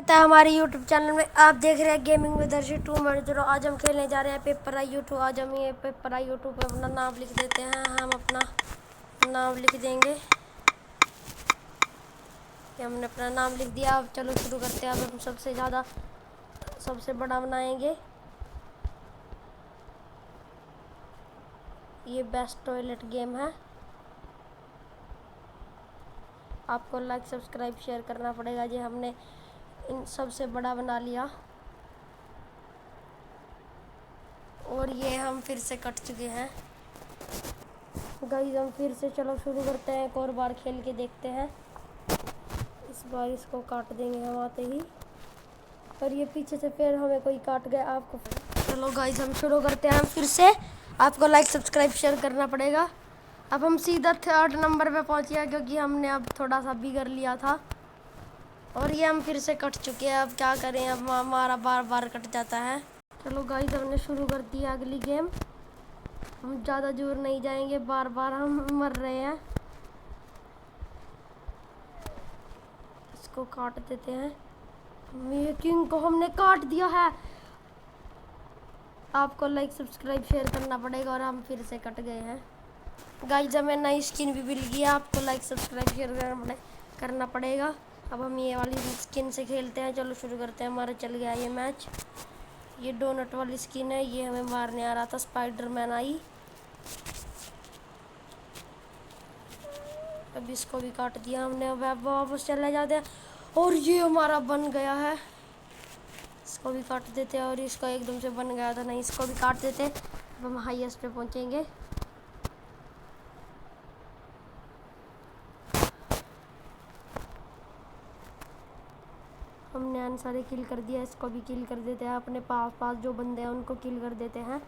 पता है हमारे YouTube चैनल में आप देख रहे हैं गेमिंग विद हर्षित 2.0। आज हम खेलने जा रहे हैं पेपर आई यूट्यूब। आज हम ये पेपर आई यूट्यूब पे अपना नाम लिख देते हैं। हम अपना नाम लिख देंगे। ये हमने अपना नाम लिख दिया। अब चलो शुरू करते हैं। अब हम सबसे बड़ा बनाएंगे। ये बेस्ट टॉयलेट गेम है। आपको लाइक सब्सक्राइब शेयर करना पड़ेगा। ये हमने इन सबसे बड़ा बना लिया और ये हम फिर से कट चुके हैं। गाइस हम फिर से चलो शुरू करते हैं। एक और बार खेल के देखते हैं। इस बार इसको काट देंगे हम आते ही। और ये पीछे से फिर हमें कोई काट गया। आपको चलो गाइस हम शुरू करते हैं फिर से। आपको लाइक सब्सक्राइब शेयर करना पड़ेगा। अब हम सीधा 3rd नंबर पे पहुंच गया क्योंकि हमने अब थोड़ा सा बिगड़ लिया था। और ये हम फिर से कट चुके हैं। अब क्या करें, अब हमारा बार बार कट जाता है। चलो गाइस हमने शुरू कर दिया अगली गेम। हम ज़्यादा दूर नहीं जाएंगे, बार बार हम मर रहे हैं। इसको काट देते हैं। मेरे किंग को हमने काट दिया है। आपको लाइक सब्सक्राइब शेयर करना पड़ेगा। और हम फिर से कट गए हैं। गाइस हमें नई स्किन भी मिल गई है। आपको लाइक सब्सक्राइब शेयर करना पड़ेगा। अब हम ये वाली स्किन से खेलते हैं। चलो शुरू करते हैं। हमारा चल गया ये मैच। ये डोनट वाली स्किन है। ये हमें मारने आ रहा था। स्पाइडरमैन आई। अब इसको भी काट दिया हमने। अब वापस चले जाते हैं। और ये हमारा बन गया है। इसको भी काट देते हैं। और इसका एकदम से बन गया था, नहीं इसको भी काट देते। अब हम हाईएस्ट पे पहुंचेंगे। हमने आंसर किल कर दिया। इसको भी किल कर देते हैं। अपने पास जो बंदे हैं उनको किल कर देते हैं।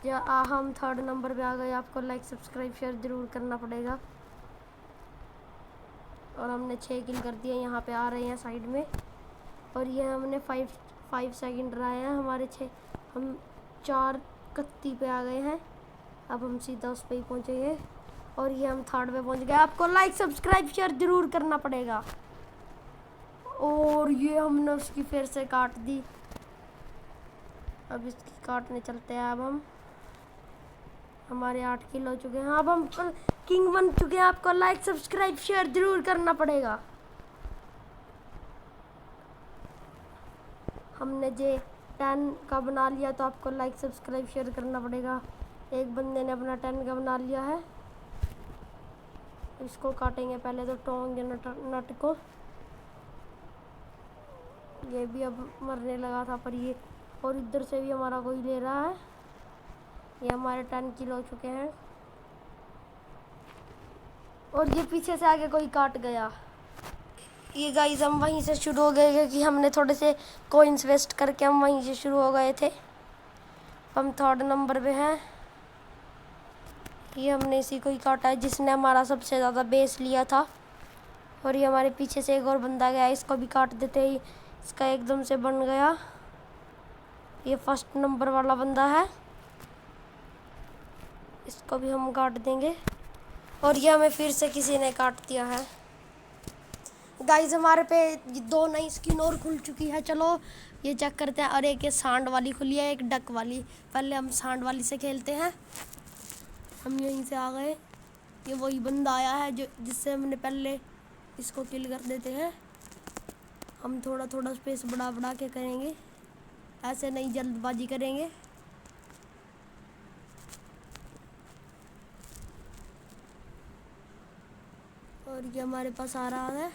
या हम 3rd नंबर पे आ गए। आपको लाइक सब्सक्राइब शेयर ज़रूर करना पड़ेगा। और हमने 6 किल कर दिए। यहाँ पे आ रहे हैं साइड में। और ये हमने 5 सेकंड रहे हैं हमारे 6। हम 4 कत्ती पे आ गए हैं। अब हम सीधा उस पर ही पहुँचेंगे। और ये हम 3rd पे पहुँच गए। आपको लाइक सब्सक्राइब शेयर ज़रूर करना पड़ेगा। और ये हमने उसकी फिर से काट दी। अब इसकी काटने चलते हैं। अब हम हमारे 8 किल हो चुके हैं। अब हम किंग बन चुके हैं। आपको लाइक सब्सक्राइब शेयर जरूर करना पड़ेगा। हमने जे 10 का बना लिया तो आपको लाइक सब्सक्राइब शेयर करना पड़ेगा। एक बंदे ने अपना 10 का बना लिया है। इसको काटेंगे पहले तो टोंग नट को। ये भी अब मरने लगा था पर ये। और इधर से भी हमारा कोई ले रहा है। ये हमारे 10 किल हो चुके हैं। और ये पीछे से आगे कोई काट गया। ये गाइस हम वहीं से शुरू हो गए क्योंकि हमने थोड़े से कॉइन्स वेस्ट करके हम वहीं से शुरू हो गए थे। हम 3rd नंबर पे हैं। ये हमने इसी को ही काटा है जिसने हमारा सबसे ज़्यादा बेस लिया था। और ये हमारे पीछे से एक और बंदा गया। इसको भी काट देते ही इसका एकदम से बन गया। ये 1st नंबर वाला बंदा है। इसको भी हम काट देंगे। और ये हमें फिर से किसी ने काट दिया है। गाइस हमारे पे 2 नई स्किन और खुल चुकी है। चलो ये चेक करते हैं। और एक ये सांड वाली खुली है, एक डक वाली। पहले हम सांड वाली से खेलते हैं। हम यहीं से आ गए। ये वही बंदा आया है जो जिससे हमने पहले इसको किल कर देते हैं। हम थोड़ा थोड़ा स्पेस बढ़ा के करेंगे, ऐसे नहीं जल्दबाजी करेंगे। और ये हमारे पास आ रहा है।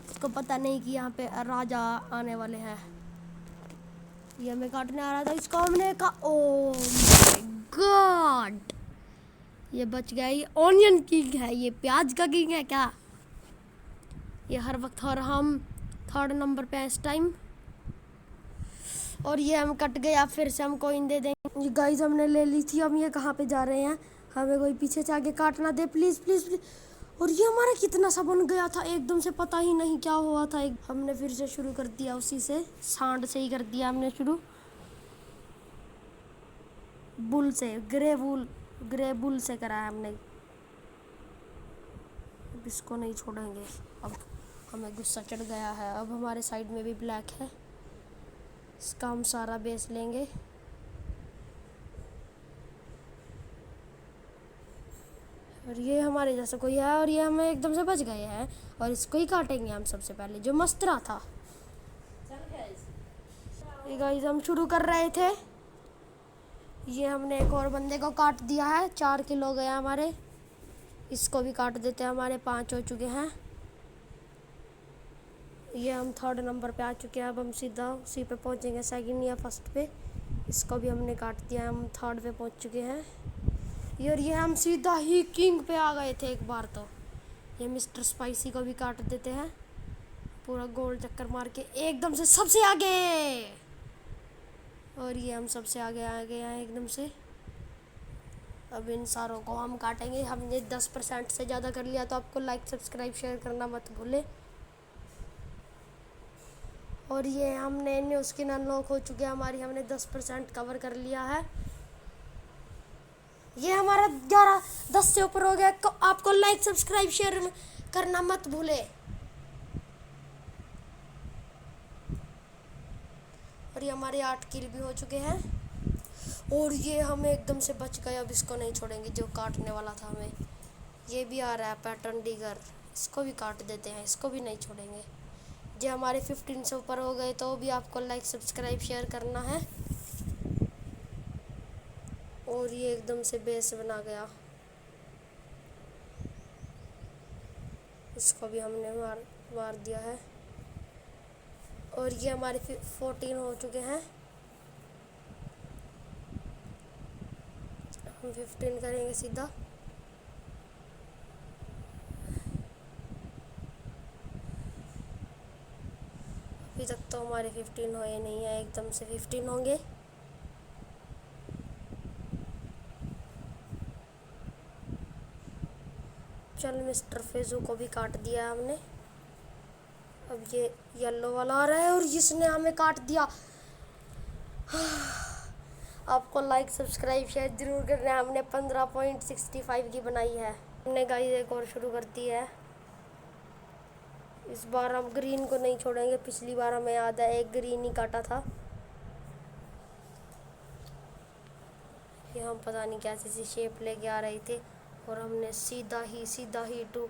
इसको पता नहीं कि यहाँ पे राजा आने वाले हैं। ये हमें काटने आ रहा था। इसको हमने ओह माय गॉड, ये बच गया। ये ऑनियन किंग है, ये प्याज का किंग है क्या? ये हर वक्त। और हम 3rd नंबर पे हैं इस टाइम। और ये हम कट गया। फिर से हम कॉइन दे देंगे। ये गाइस हमने ले ली थी। हम ये कहाँ पे जा रहे हैं? हमें कोई पीछे से आगे काटना दे प्लीज़ प्लीज़ प्लीज़। और ये हमारा कितना सा बन गया था एकदम से, पता ही नहीं क्या हुआ था। हमने फिर से शुरू कर दिया उसी से, सांड से ही कर दिया हमने शुरू। बुल से, ग्रे बुल से करा है हमने। अब इसको नहीं छोड़ेंगे। अब हमें गुस्सा चढ़ गया है। अब हमारे साइड में भी ब्लैक है, इसका हम सारा बेस लेंगे। और ये हमारे जैसा कोई है और ये हमें एकदम से बच गए हैं और इसको ही काटेंगे हम सबसे पहले, जो मस्त रहा था। ये गाइस हम शुरू कर रहे थे, ये हमने एक और बंदे को काट दिया है। 4 किलो गया हमारे, इसको भी काट देते हैं। हमारे 5 हो चुके हैं। ये हम 3rd नंबर पे आ चुके हैं। अब हम सीधा उसी पे पहुंचेंगे, सेकंड या फर्स्ट पे। इसको भी हमने काट दिया, हम 3rd पे पहुंच चुके हैं। और ये हम सीधा ही किंग पे आ गए थे एक बार। तो ये मिस्टर स्पाइसी को भी काट देते हैं, पूरा गोल चक्कर मार के एकदम से सबसे आगे। और ये हम सबसे आगे आ गए हैं एकदम से। अब इन सारों को हम काटेंगे। हमने 10% से ज़्यादा कर लिया, तो आपको लाइक सब्सक्राइब शेयर करना मत भूले। और ये हमने न्यू स्किन अनलॉक हो चुकी है हमारी, हमने 10% कवर कर लिया है। ये हमारा 10 से ऊपर हो गया। आपको लाइक सब्सक्राइब शेयर करना मत भूले। और ये हमारे 8 किल भी हो चुके हैं। और ये हमें एकदम से बच गए। अब इसको नहीं छोड़ेंगे, जो काटने वाला था हमें। ये भी आ रहा है पैटर्न डिगर, इसको भी काट देते हैं, इसको भी नहीं छोड़ेंगे। जो हमारे 15 से ऊपर हो गए, तो भी आपको लाइक सब्सक्राइब शेयर करना है। और ये एकदम से बेस बना गया, इसको भी हमने मार दिया है। और ये हमारे 14 हो चुके हैं। हम 15 करेंगे सीधा। अभी तक तो हमारे 15 हुए नहीं है, एकदम से 15 होंगे। चल मिस्टर फेजू को भी काट दिया हमने। अब ये येलो वाला आ रहा है और इसने हमें काट दिया। आपको लाइक सब्सक्राइब शेयर जरूर करना है। हमने 15.65 की बनाई है। हमने गाइस एक और शुरू कर दी है। इस बार हम ग्रीन को नहीं छोड़ेंगे। पिछली बार हमें याद है एक ग्रीन ही काटा था। ये हम पता नहीं कैसी सी शेप लेके आ रहे थे और हमने सीधा ही टू।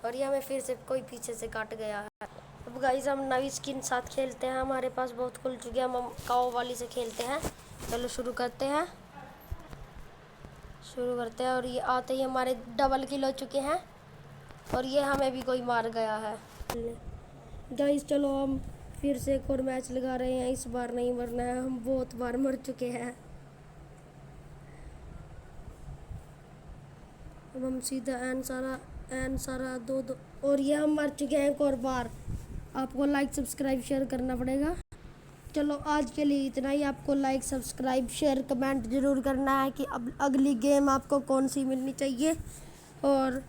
और ये हमें फिर से कोई पीछे से काट गया है। अब गाइस हम नई स्किन साथ खेलते हैं। हमारे पास बहुत खुल चुके हैं, हम काओ वाली से खेलते हैं। चलो शुरू करते हैं। और ये आते ही हमारे डबल किल हो चुके हैं। और ये हमें भी कोई मार गया है। गाइस चलो हम फिर से एक और मैच लगा रहे हैं। इस बार नहीं मरना है, हम बहुत बार मर चुके हैं। अब हम सीधा एन सारा दो। और ये हम मर चुके हैं एक और बार। आपको लाइक सब्सक्राइब शेयर करना पड़ेगा। चलो आज के लिए इतना ही। आपको लाइक सब्सक्राइब शेयर कमेंट ज़रूर करना है कि अब अगली गेम आपको कौन सी मिलनी चाहिए। और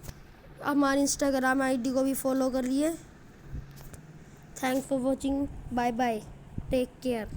हमारी इंस्टाग्राम आईडी को भी फॉलो कर लिए। Thanks for watching, bye bye, take care.